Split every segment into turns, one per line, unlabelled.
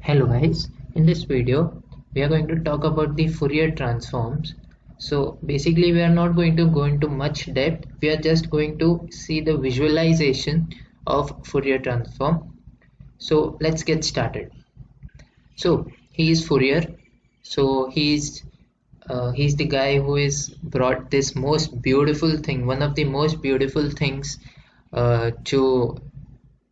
Hello guys, in this video we are going to talk about the Fourier transforms. So basically we are not going to go into much depth, we are just going to see the visualization of Fourier transform. So let's get started. So he is Fourier. So he's the guy who is brought this most beautiful thing, one of the most beautiful things to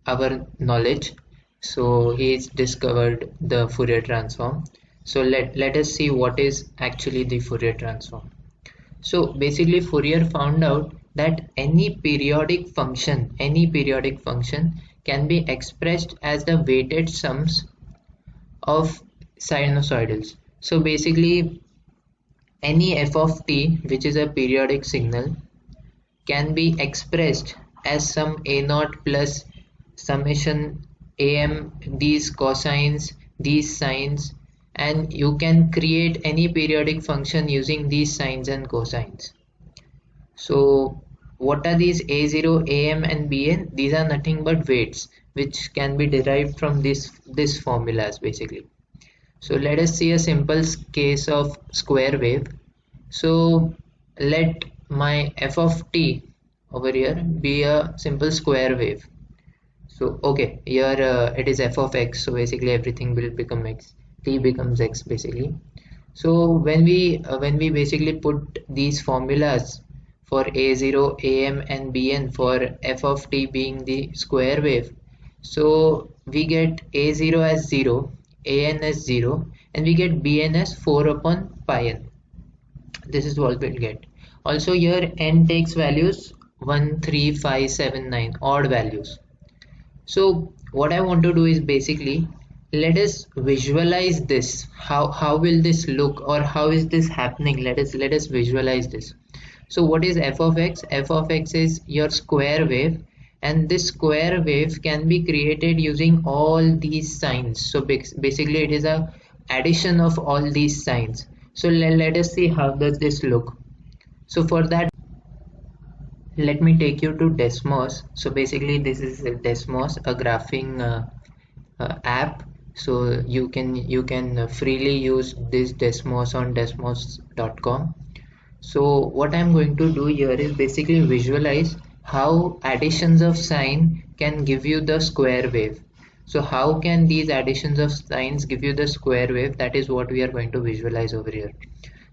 our knowledge. So he's discovered the Fourier transform. So let us see what is actually the Fourier transform. So basically Fourier found out that any periodic function can be expressed as the weighted sums of sinusoidals. So basically any f of t, which is a periodic signal, can be expressed as some a naught plus summation am these cosines, these sines, and you can create any periodic function using these sines and cosines. So what are these a0, am and bn? These are nothing but weights which can be derived from this formulas basically. So let us see a simple case of square wave. So let my f of t over here be a simple square wave. So okay, here it is f of x, so basically everything will become x, t becomes x basically. So when we basically put these formulas for a0, am and bn for f of t being the square wave, so we get a0 as 0, an as 0, and we get bn as 4 upon pi n. This is what we'll get. Also here n takes values 1, 3, 5, 7, 9, odd values. So what I want to do is basically let us visualize this. How will this look, or how is this happening? Let us visualize this. So what is f of x? F of x is your square wave, and this square wave can be created using all these signs. So basically it is a addition of all these signs. So let us see how does this look. So for that, let me take you to Desmos. So basically this is a Desmos, a graphing app. So you can freely use this Desmos on desmos.com. So what I'm going to do here is basically visualize how additions of sign can give you the square wave. So how can these additions of signs give you the square wave? That is what we are going to visualize over here.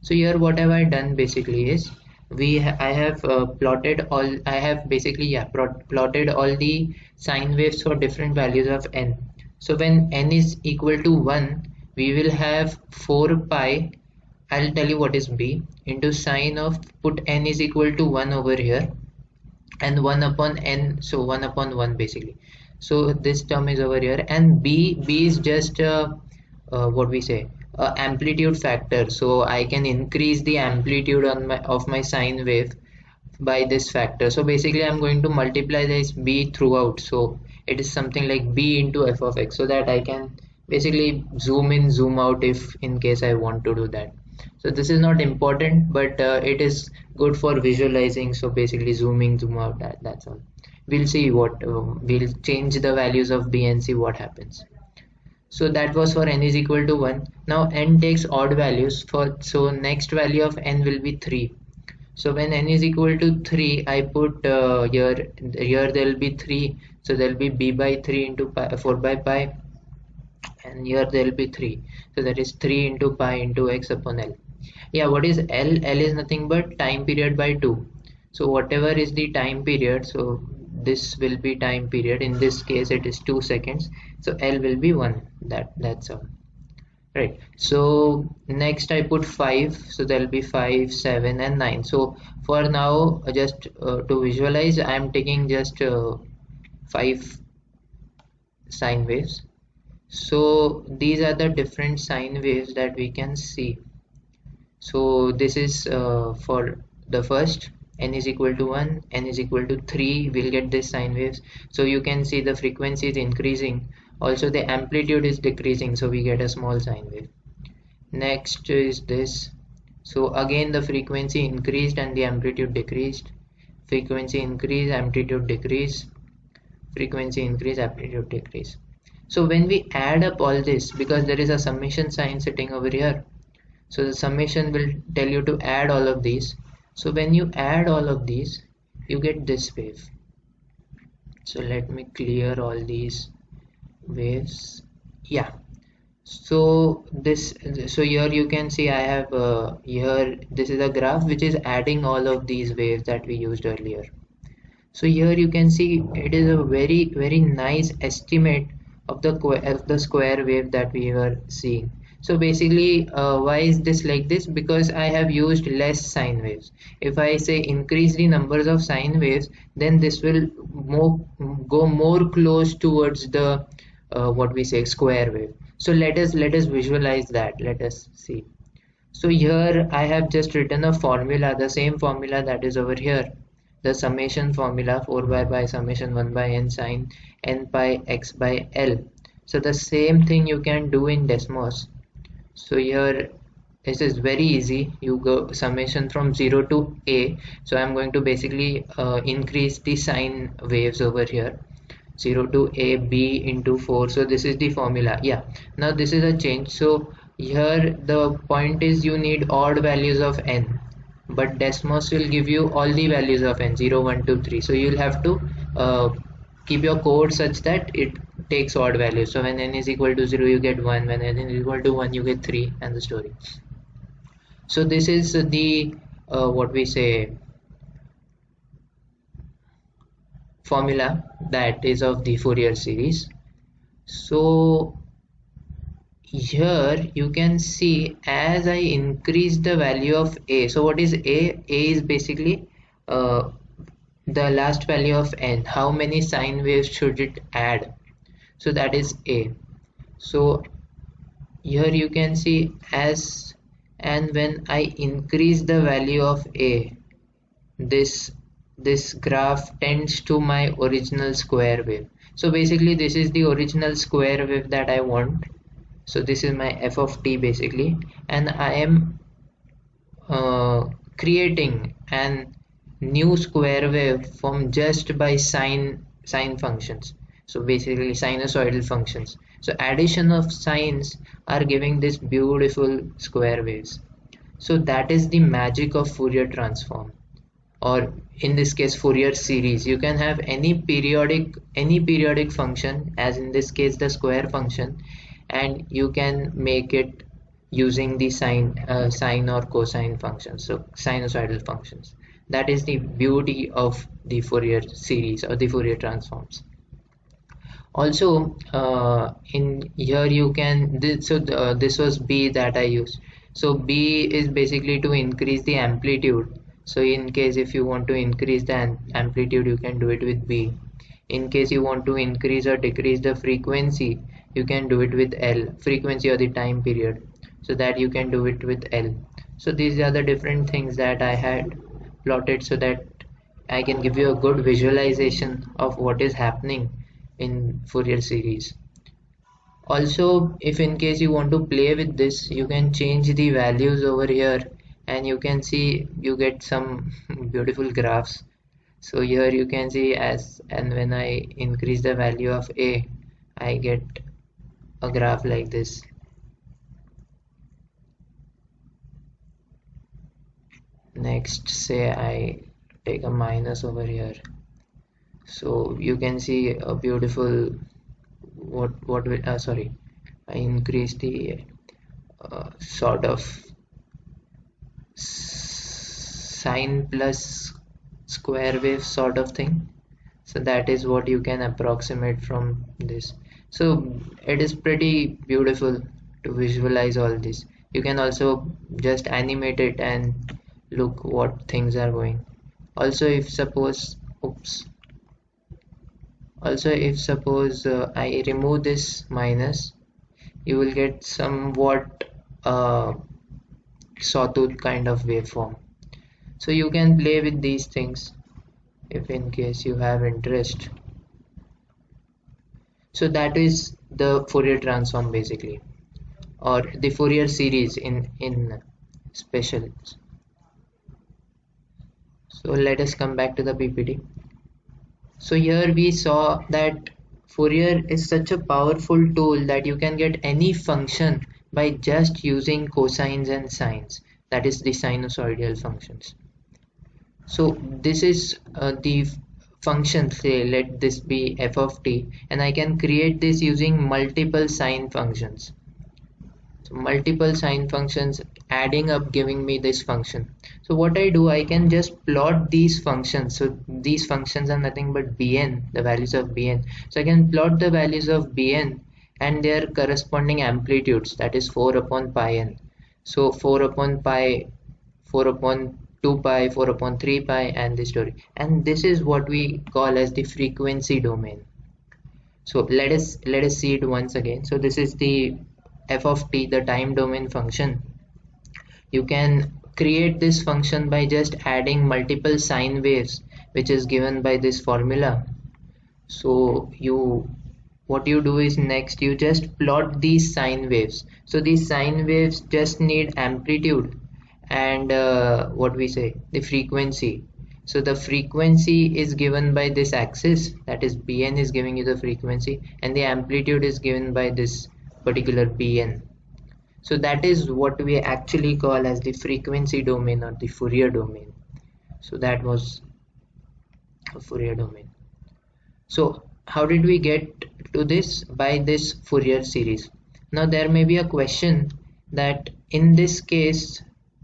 So here what have I done basically is I have plotted all, I have basically plotted all the sine waves for different values of n. So when n is equal to 1, we will have 4 pi, I'll tell you what is b, into sine of, put n is equal to 1 over here, and 1 upon n, so 1 upon 1 basically. So this term is over here, and b is just what we say, amplitude factor. So I can increase the amplitude on my sine wave by this factor. So basically I'm going to multiply this b throughout, so it is something like b into f of x, so that I can basically zoom in, zoom out if in case I want to do that. So this is not important, but it is good for visualizing. So basically zooming, zoom out, that's all. We'll see what we'll change the values of b and see what happens. So that was for n is equal to 1. Now n takes odd values, for so next value of n will be 3. So when n is equal to 3, I put here there will be 3, so there will be b by 3 into pi, 4 by pi, and here there will be 3, so that is 3 into pi into x upon l. Yeah, what is l? L is nothing but time period by 2. So whatever is the time period, so this will be time period. In this case it is 2 seconds, so l will be 1. That's all. Right, so next I put 5, so there will be 5, 7 and 9. So for now, just to visualize, I am taking just 5 sine waves. So these are the different sine waves that we can see. So this is for the first, n is equal to 1, n is equal to 3, we'll get this sine waves. So you can see the frequency is increasing, also the amplitude is decreasing, so we get a small sine wave. Next is this, so again the frequency increased and the amplitude decreased, frequency increase, amplitude decrease, frequency increase, amplitude decrease. So when we add up all this, because there is a summation sign sitting over here, so the summation will tell you to add all of these. So when you add all of these, you get this wave. So let me clear all these waves. Yeah, so this, so here you can see I have here, this is a graph which is adding all of these waves that we used earlier. So here you can see it is a very nice estimate of the square wave that we were seeing. So basically, why is this like this? Because I have used less sine waves. If I say increase the numbers of sine waves, then this will go more close towards the what we say square wave. So let us visualize that. Let us see. So here I have just written a formula, the same formula that is over here, the summation formula, 4 by summation 1 by n sine n pi x by L. So the same thing you can do in Desmos. So here this is very easy. You go summation from 0 to a. So I'm going to basically increase the sine waves over here. 0 to a b into 4. So this is the formula. Yeah, now this is a change. So here the point is you need odd values of n, but Desmos will give you all the values of n, 0 1 2 3. So you'll have to keep your code such that it takes odd values. So when n is equal to 0 you get 1, when n is equal to 1 you get 3, and the story. So this is the what we say formula that is of the Fourier series. So here you can see as I increase the value of a. So what is a? A is basically the last value of n. How many sine waves should it add? So that is a. So here you can see as, and when I increase the value of a, this graph tends to my original square wave. So basically this is the original square wave that I want. So this is my f of t basically, and I am creating an new square wave from just by sine functions. So basically sinusoidal functions. So addition of sines are giving this beautiful square waves. So that is the magic of Fourier transform, or in this case Fourier series. You can have any periodic function, as in this case the square function, and you can make it using the sine or cosine functions, so sinusoidal functions. That is the beauty of the Fourier series or the Fourier transforms. Also in here you can this was b that I used. So b is basically to increase the amplitude. So in case if you want to increase the amplitude, you can do it with b. In case you want to increase or decrease the frequency, you can do it with L, frequency or the time period, so that you can do it with L. So these are the different things that I had plotted so that I can give you a good visualization of what is happening in Fourier series. Also, if in case you want to play with this, you can change the values over here, and you can see you get some beautiful graphs. So here you can see as, and when I increase the value of a, I get a graph like this. Next, say I take a minus over here. So you can see a beautiful sorry, I increase the sort of sine plus square wave sort of thing. So that is what you can approximate from this. So it is pretty beautiful to visualize all this. You can also just animate it and look what things are going. Also if suppose I remove this minus, you will get somewhat sawtooth kind of waveform. So you can play with these things if in case you have interest. So that is the Fourier transform basically, or the Fourier series in special. So let us come back to the PPT. So here we saw that Fourier is such a powerful tool that you can get any function by just using cosines and sines, that is the sinusoidal functions. So this is the function, say let this be f of t, and I can create this using multiple sine functions. So multiple sine functions adding up giving me this function. So what I do, I can just plot these functions. So these functions are nothing but bn, the values of bn. So I can plot the values of bn and their corresponding amplitudes, that is 4 upon pi n. So 4 upon pi, 4 upon 2 pi, 4 upon 3 pi, and this story. And this is what we call as the frequency domain. So let us see it once again. So this is the f of t, the time domain function. You can create this function by just adding multiple sine waves, which is given by this formula. So what you do is, next you just plot these sine waves. So these sine waves just need amplitude and what we say, the frequency. So the frequency is given by this axis, that is bn is giving you the frequency, and the amplitude is given by this particular bn. So that is what we actually call as the frequency domain or the Fourier domain. So that was a Fourier domain. So how did we get to this? By this Fourier series. Now there may be a question that in this case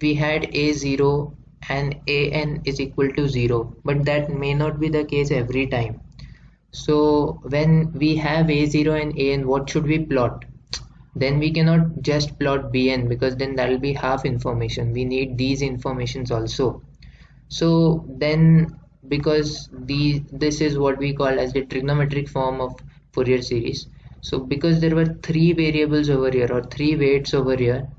we had a0 and an is equal to 0, but that may not be the case every time. So when we have a0 and an, what should we plot? Then we cannot just plot bn, because then that will be half information. We need these informations also. So then, because this is what we call as the trigonometric form of Fourier series. So because there were three variables over here, or three weights over here,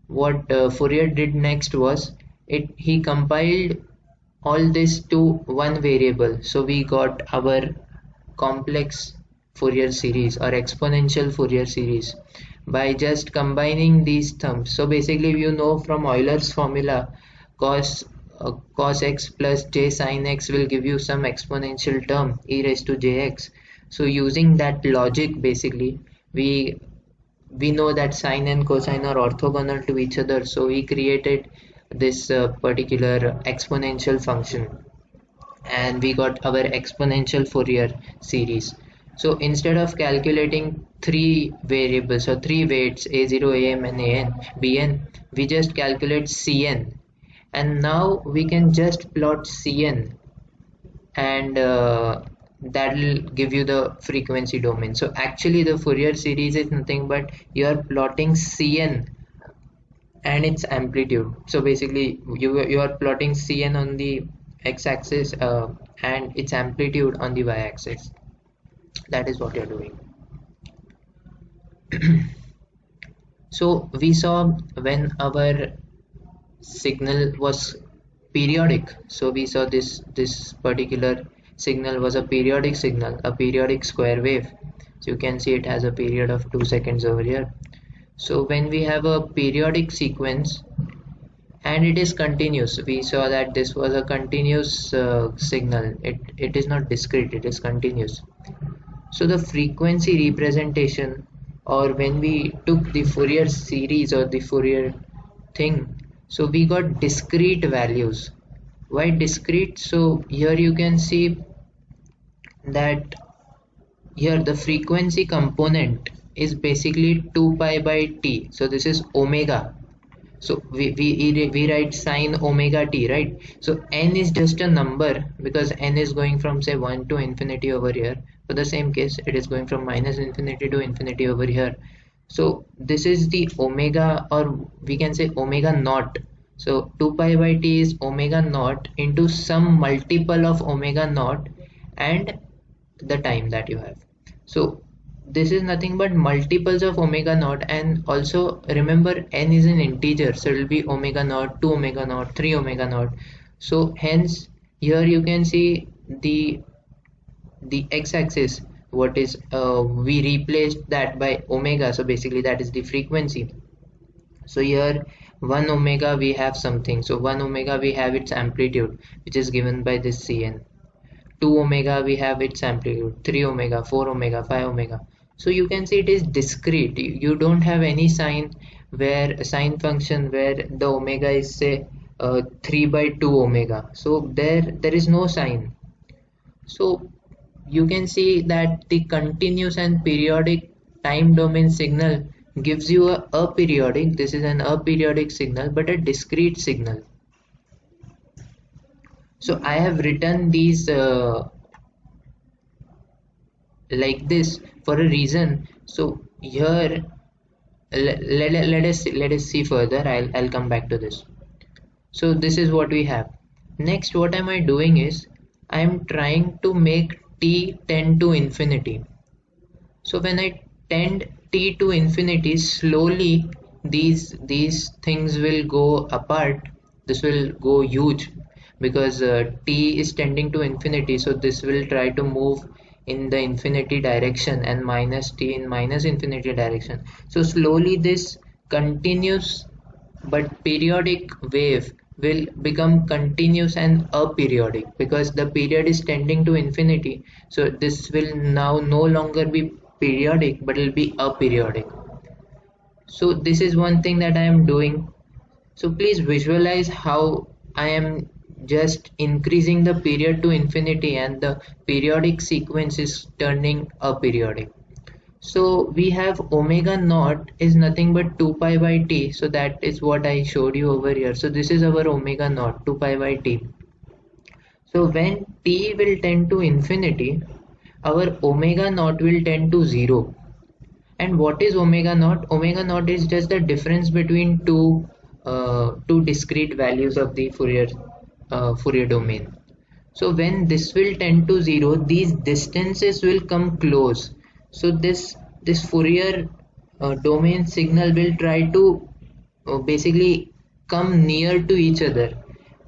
what Fourier did next was he compiled all this to one variable. So we got our complex Fourier series or exponential Fourier series by just combining these terms. So basically, you know from Euler's formula, cos x plus j sin x will give you some exponential term, e raised to jx. So using that logic, basically we know that sine and cosine are orthogonal to each other. So we created this particular exponential function, and we got our exponential Fourier series. So instead of calculating three variables or three weights, a0, am and bn, we just calculate cn, and now we can just plot cn, and that will give you the frequency domain. So actually the Fourier series is nothing but you are plotting cn and its amplitude. So basically you are plotting cn on the x-axis and its amplitude on the y-axis. That is what you're doing. So we saw when our signal was periodic, so we saw this particular signal was a periodic signal, a periodic square wave. So you can see it has a period of 2 seconds over here. So when we have a periodic sequence and it is continuous, we saw that this was a continuous signal. It is not discrete, it is continuous. So the frequency representation, or when we took the Fourier series or the Fourier thing, so we got discrete values. Why discrete? So here you can see that here the frequency component is basically 2 pi by t. So this is omega. So we write sine omega t, right? So n is just a number because n is going from say 1 to infinity over here. For the same case, it is going from minus infinity to infinity over here. So this is the omega, or we can say omega naught. So 2 pi by t is omega naught into some multiple of omega naught and the time that you have. So this is nothing but multiples of omega naught, and also remember n is an integer, so it will be omega naught, 2 omega naught, 3 omega naught. So hence here you can see the x-axis, what is we replaced that by omega, so basically that is the frequency. So here 1 omega we have something, so 1 omega we have its amplitude, which is given by this cn. 2 omega we have its amplitude, 3 omega, 4 omega, 5 omega. So you can see it is discrete. You don't have any sine function where the omega is say 3 by 2 omega. So there is no sine. So you can see that the continuous and periodic time domain signal gives you a aperiodic, this is an aperiodic signal, but a discrete signal. So I have written these like this for a reason. So here let us see further. I'll come back to this. So this is what we have. Next, what am I doing is I am trying to make t tend to infinity. So when I tend t to infinity, slowly these things will go apart. This will go huge because t is tending to infinity. So this will try to move in the infinity direction and minus t in minus infinity direction. So slowly this continuous but periodic wave will become continuous and aperiodic because the period is tending to infinity. So this will now no longer be periodic but it will be aperiodic. So this is one thing that I am doing. So please visualize how I am just increasing the period to infinity and the periodic sequence is turning aperiodic. So we have omega naught is nothing but 2 pi by t. So that is what I showed you over here. So this is our omega naught, 2 pi by t. So when t will tend to infinity, our omega naught will tend to 0. And what is omega naught? Omega naught is just the difference between two discrete values of the Fourier domain. So when this will tend to 0, these distances will come close. So this Fourier domain signal will try to basically come near to each other,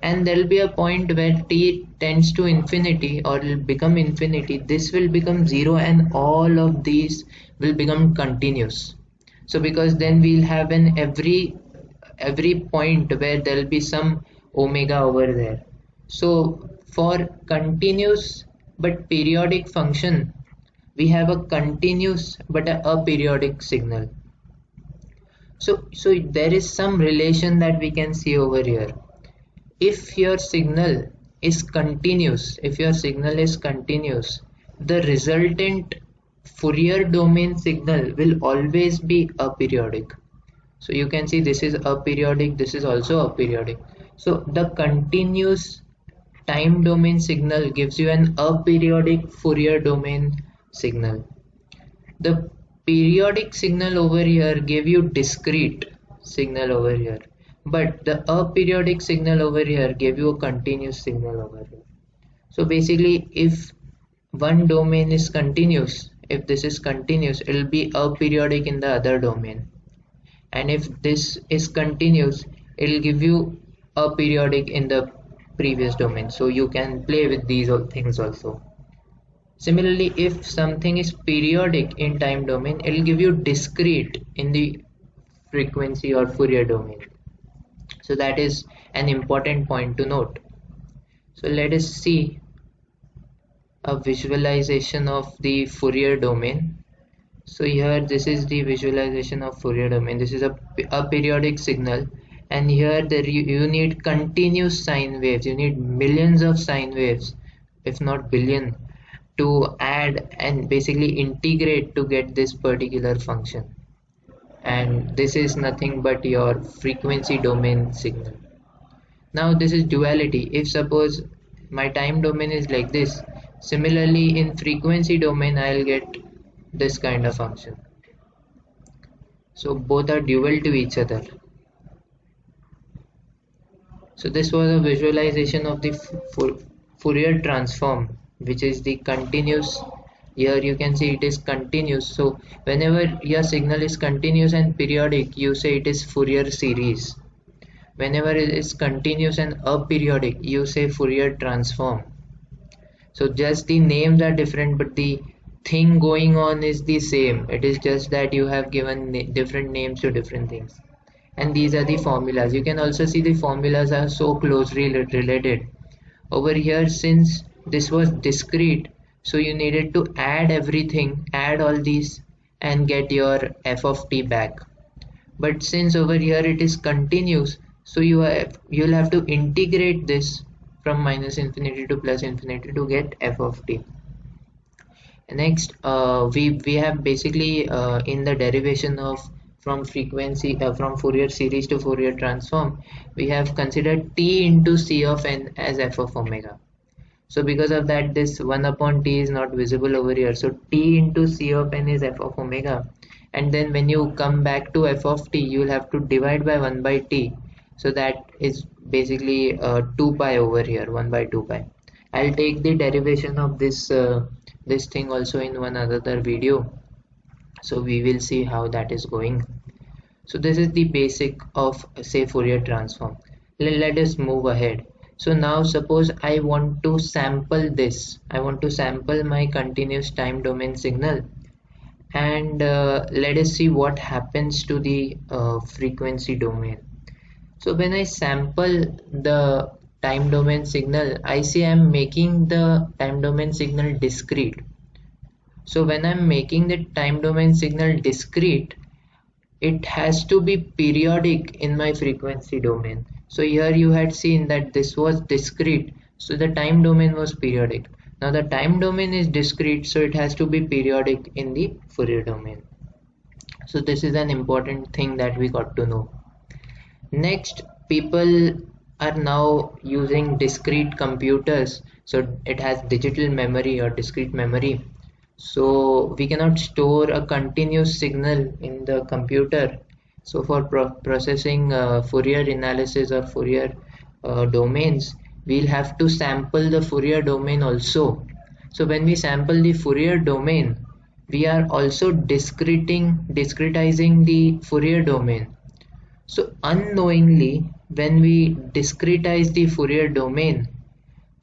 and there will be a point where t tends to infinity or will become infinity. This will become 0 and all of these will become continuous. So because then we'll have an every point where there will be some omega over there. So for continuous but periodic function, we have a continuous but a aperiodic signal. So there is some relation that we can see over here. If your signal is continuous, the resultant Fourier domain signal will always be aperiodic. So you can see this is aperiodic, this is also aperiodic. So the continuous time domain signal gives you an aperiodic Fourier domain signal. The periodic signal over here gave you discrete signal over here, but the aperiodic signal over here gave you a continuous signal over here. So basically, if one domain is continuous, if this is continuous, it will be aperiodic in the other domain, and if this is continuous, it will give you aperiodic in the previous domain. So you can play with these things also. Similarly, if something is periodic in time domain, it will give you discrete in the frequency or Fourier domain. So that is an important point to note. So let us see a visualization of the Fourier domain. So here this is the visualization of Fourier domain. This is a periodic signal, and here you need continuous sine waves. You need millions of sine waves, if not billion, to add and basically integrate to get this particular function. And this is nothing but your frequency domain signal. Now this is duality. If suppose my time domain is like this, similarly in frequency domain I'll get this kind of function. So both are dual to each other. So this was a visualization of the Fourier transform, which is the continuous. Here you can see it is continuous. So whenever your signal is continuous and periodic, you say it is Fourier series. Whenever it is continuous and aperiodic, you say Fourier transform. So just the names are different, but the thing going on is the same. It is just that you have given different names to different things. And these are the formulas. You can also see the formulas are so closely related. Over here, since this was discrete, so you needed to add everything, add all these and get your f of t back. But since over here it is continuous, so you'll have to integrate this from minus infinity to plus infinity to get f of t. Next, we have basically in the derivation of from frequency from Fourier series to Fourier transform, we have considered t into c of n as f of omega. So because of that, this 1 upon t is not visible over here. So t into c of n is f of omega. And then when you come back to f of t, you will have to divide by 1 by t. So that is basically 2 pi over here, 1 by 2 pi. I'll take the derivation of this thing also in one other video. So we will see how that is going. So this is the basic of say Fourier transform. Let us move ahead. So now suppose I want to sample this. I want to sample my continuous time domain signal, and let us see what happens to the frequency domain. So when I sample the time domain signal, I see I am making the time domain signal discrete. So when I am making the time domain signal discrete, it has to be periodic in my frequency domain. So here you had seen that this was discrete, so the time domain was periodic. Now the time domain is discrete, so it has to be periodic in the Fourier domain. So this is an important thing that we got to know. Next, people are now using discrete computers, so it has digital memory or discrete memory. So we cannot store a continuous signal in the computer. So for processing Fourier analysis or Fourier domains, we'll have to sample the Fourier domain also. So when we sample the Fourier domain, we are also discretizing the Fourier domain. So unknowingly, when we discretize the Fourier domain,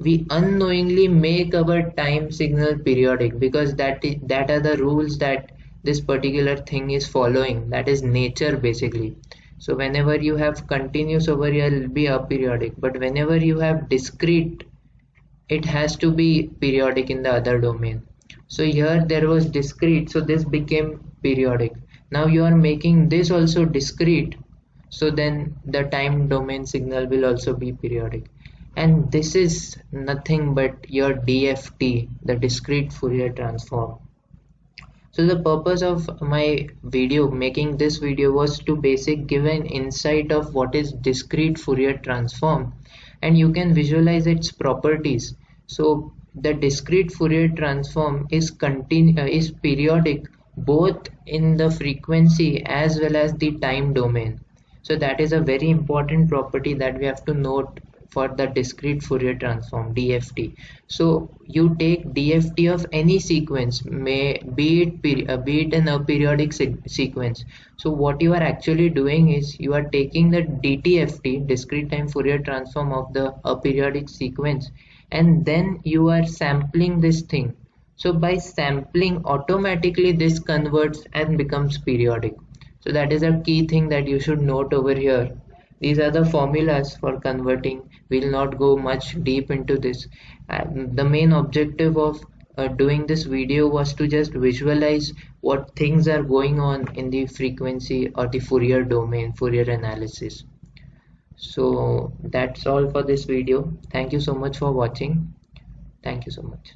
we unknowingly make our time signal periodic, because that are the rules that this particular thing is following. That is nature basically. So whenever you have continuous over here, it will be aperiodic, but whenever you have discrete, it has to be periodic in the other domain. So here there was discrete, so this became periodic. Now you are making this also discrete, so then the time domain signal will also be periodic. And this is nothing but your DFT, the discrete Fourier transform. So the purpose of my video, making this video, was to give an insight of what is discrete Fourier transform, and you can visualize its properties. So the discrete Fourier transform is periodic both in the frequency as well as the time domain. So that is a very important property that we have to note for the discrete Fourier transform, DFT. So you take DFT of any sequence, be it an aperiodic sequence. So what you are actually doing is you are taking the DTFT, discrete time Fourier transform, of the aperiodic sequence, and then you are sampling this thing. So by sampling, automatically this converts and becomes periodic. So that is a key thing that you should note over here. These are the formulas for converting. We will not go much deep into this. The main objective of doing this video was to just visualize what things are going on in the frequency or the Fourier domain, Fourier analysis. So that's all for this video. Thank you so much for watching. Thank you so much.